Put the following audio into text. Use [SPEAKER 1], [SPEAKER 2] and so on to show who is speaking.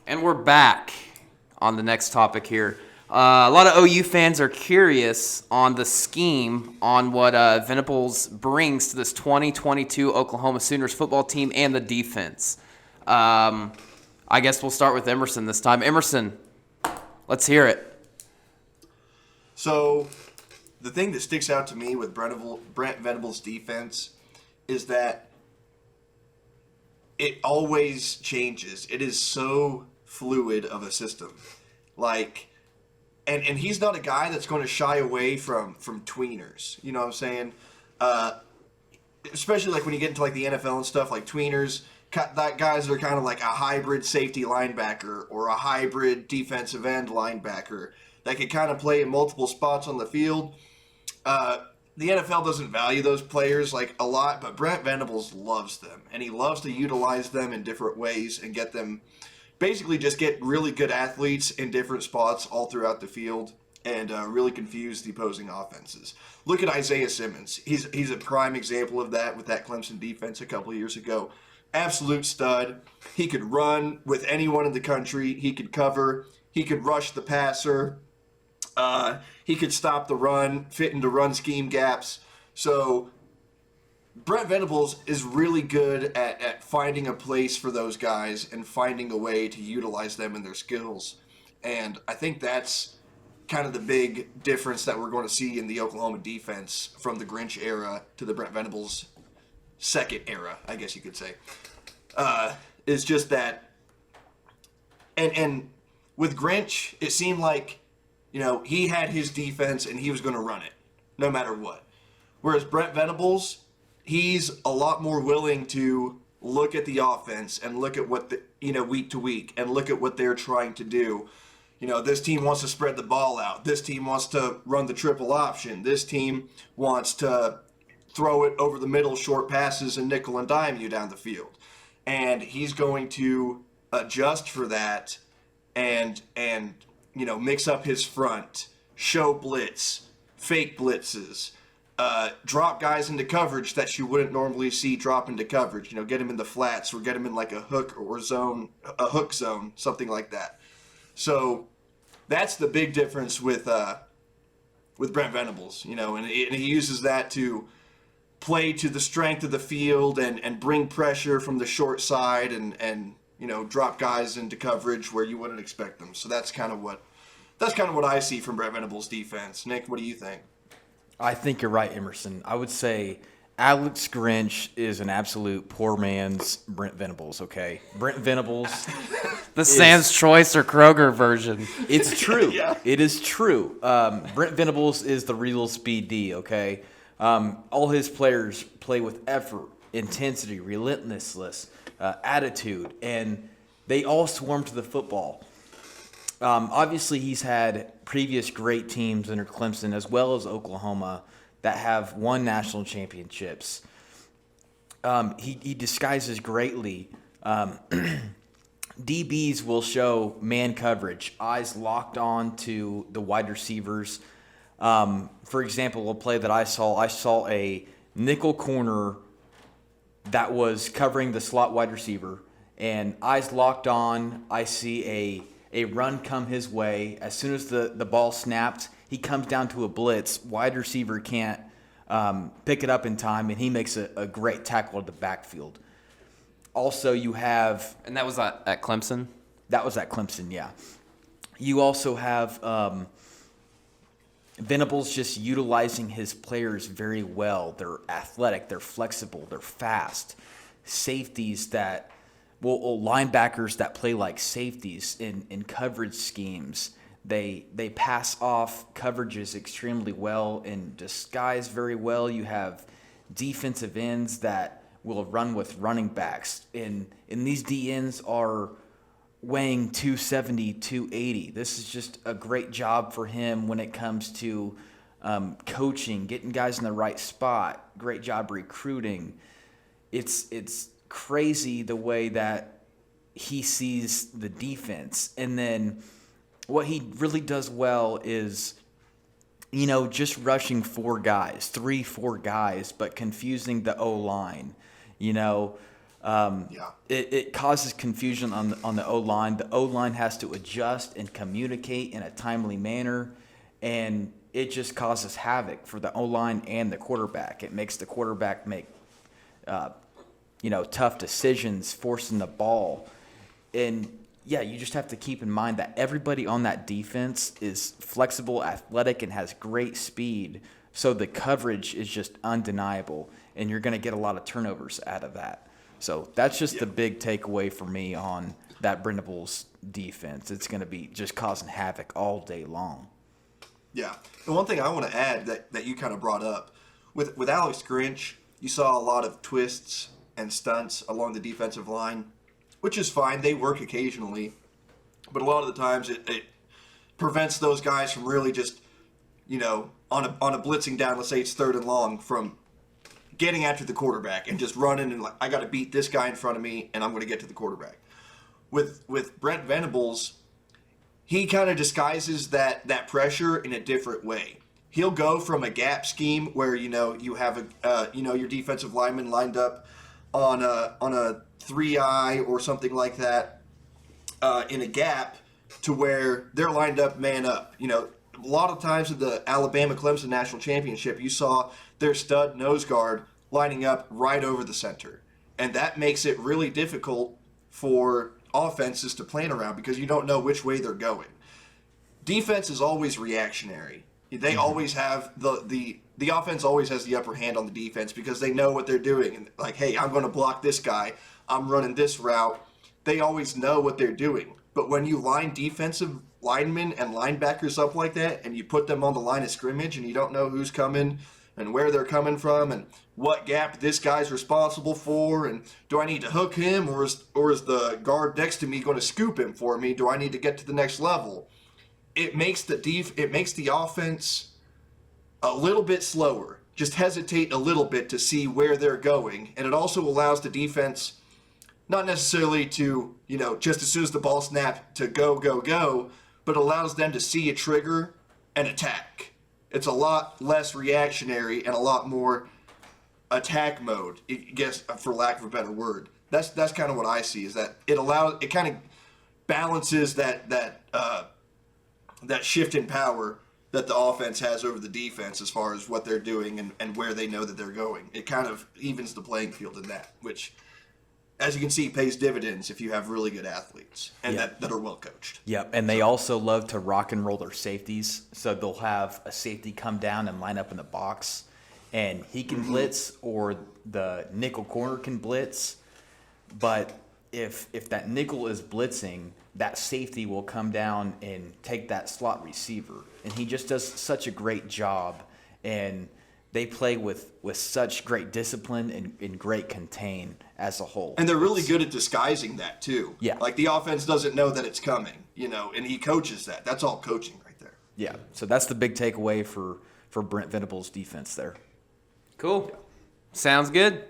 [SPEAKER 1] And we're back on the next topic here. A lot of OU fans are curious on the scheme on what Venables brings to this 2022 Oklahoma Sooners football team and the defense. I guess we'll start with Emerson this time. Emerson, let's hear it.
[SPEAKER 2] So, the thing that sticks out to me with Brent Venables' defense is that it always changes. It is so fluid of a system. And he's not a guy that's going to shy away from tweeners. You know what I'm saying? Especially like when you get into like the NFL and stuff, like tweeners, guys are kind of like a hybrid safety linebacker or a hybrid defensive end linebacker that can kind of play in multiple spots on the field. The NFL doesn't value those players like a lot, but Brent Venables loves them, and he loves to utilize them in different ways and get really good athletes in different spots all throughout the field and really confuse the opposing offenses. Look at Isaiah Simmons. He's a prime example of that with that Clemson defense a couple of years ago. Absolute stud. He could run with anyone in the country. He could cover. He could rush the passer. He could stop the run, fit into run scheme gaps. So Brent Venables is really good at finding a place for those guys and finding a way to utilize them and their skills. And I think that's kind of the big difference that we're going to see in the Oklahoma defense from the Grinch era to the Brent Venables second era, I guess you could say. Is just that. And with Grinch, it seemed like, he had his defense and he was going to run it no matter what. Whereas Brent Venables, he's a lot more willing to look at the offense and look at what week to week and look at what they're trying to do. This team wants to spread the ball out. This team wants to run the triple option. This team wants to throw it over the middle, short passes and nickel and dime you down the field. And he's going to adjust for that and mix up his front, show blitz, fake blitzes, drop guys into coverage that you wouldn't normally see drop into coverage. Get him in the flats or get him in like a hook zone, something like that. So that's the big difference with Brent Venables, and he uses that to play to the strength of the field and bring pressure from the short side and drop guys into coverage where you wouldn't expect them. So that's kind of what I see from Brent Venables' defense. Nick, what do you think?
[SPEAKER 3] I think you're right, Emerson. I would say Alex Grinch is an absolute poor man's Brent Venables, okay? Brent Venables.
[SPEAKER 1] The Sam's Choice or Kroger version.
[SPEAKER 3] It's true.
[SPEAKER 2] Yeah.
[SPEAKER 3] It is true. Brent Venables is the real Speed D, okay? All his players play with effort, intensity, relentlessness, attitude, and they all swarm to the football. Obviously, he's had previous great teams under Clemson as well as Oklahoma that have won national championships. He disguises greatly. DBs will show man coverage, eyes locked on to the wide receivers. For example, a play that I saw a nickel corner that was covering the slot wide receiver, and eyes locked on. I see a run come his way. As soon as the ball snapped, he comes down to a blitz. Wide receiver can't pick it up in time, and he makes a great tackle at the backfield. Also, you have...
[SPEAKER 1] And that was at Clemson?
[SPEAKER 3] That was at Clemson, yeah. You also have Venables just utilizing his players very well. They're athletic, they're flexible, they're fast. Safeties that... Well, linebackers that play like safeties in coverage schemes. They pass off coverages extremely well and disguise very well. You have defensive ends that will run with running backs. And these DNs are weighing 270, 280. This is just a great job for him when it comes to coaching, getting guys in the right spot. Great job recruiting. It's crazy the way that he sees the defense. And then what he really does well is, just rushing 3, 4 guys, but confusing the O-line.
[SPEAKER 2] Yeah.
[SPEAKER 3] It causes confusion on the O-line. The O-line has to adjust and communicate in a timely manner, and it just causes havoc for the O-line and the quarterback. It makes the quarterback make tough decisions, forcing the ball. And yeah, you just have to keep in mind that everybody on that defense is flexible, athletic, and has great speed. So the coverage is just undeniable, and you're going to get a lot of turnovers out of that. So that's just the big takeaway for me on that Brent Venables defense. It's going to be just causing havoc all day long.
[SPEAKER 2] Yeah. And one thing I want to add that you kind of brought up, with Alex Grinch, you saw a lot of twists and stunts along the defensive line, which is fine. They work occasionally. But a lot of the times it prevents those guys from really just, on a blitzing down, let's say it's 3rd and long, from getting after the quarterback and just running and I got to beat this guy in front of me and I'm going to get to the quarterback. With Brent Venables, he kind of disguises that pressure in a different way. He'll go from a gap scheme where you have your defensive lineman lined up on a 3-eye or something like that in a gap to where they're lined up man up. A lot of times in the Alabama-Clemson National Championship, you saw their stud nose guard lining up right over the center. And that makes it really difficult for offenses to plan around because you don't know which way they're going. Defense is always reactionary. They always have the offense always has the upper hand on the defense because they know what they're doing. And like, hey, I'm going to block this guy. I'm running this route. They always know what they're doing. But when you line defensive linemen and linebackers up like that and you put them on the line of scrimmage and you don't know who's coming and where they're coming from and what gap this guy's responsible for and do I need to hook him or is the guard next to me going to scoop him for me? Do I need to get to the next level? It makes the offense a little bit slower. Just hesitate a little bit to see where they're going, and it also allows the defense not necessarily to, just as soon as the ball snapped to go, but allows them to see a trigger and attack. It's a lot less reactionary and a lot more attack mode, I guess, for lack of a better word. That's kind of what I see, is that it kind of balances that shift in power that the offense has over the defense as far as what they're doing and where they know that they're going. It kind of evens the playing field in that, which, as you can see, pays dividends if you have really good athletes and that are well coached.
[SPEAKER 3] Yep, and they also love to rock and roll their safeties. So they'll have a safety come down and line up in the box, and he can blitz or the nickel corner can blitz. But if that nickel is blitzing, that safety will come down and take that slot receiver. And he just does such a great job. And they play with such great discipline and great contain as a whole.
[SPEAKER 2] And they're really good at disguising that too.
[SPEAKER 3] Yeah.
[SPEAKER 2] Like the offense doesn't know that it's coming, and he coaches that. That's all coaching right there.
[SPEAKER 3] Yeah. So that's the big takeaway for Brent Venables' defense there.
[SPEAKER 1] Cool. Sounds good.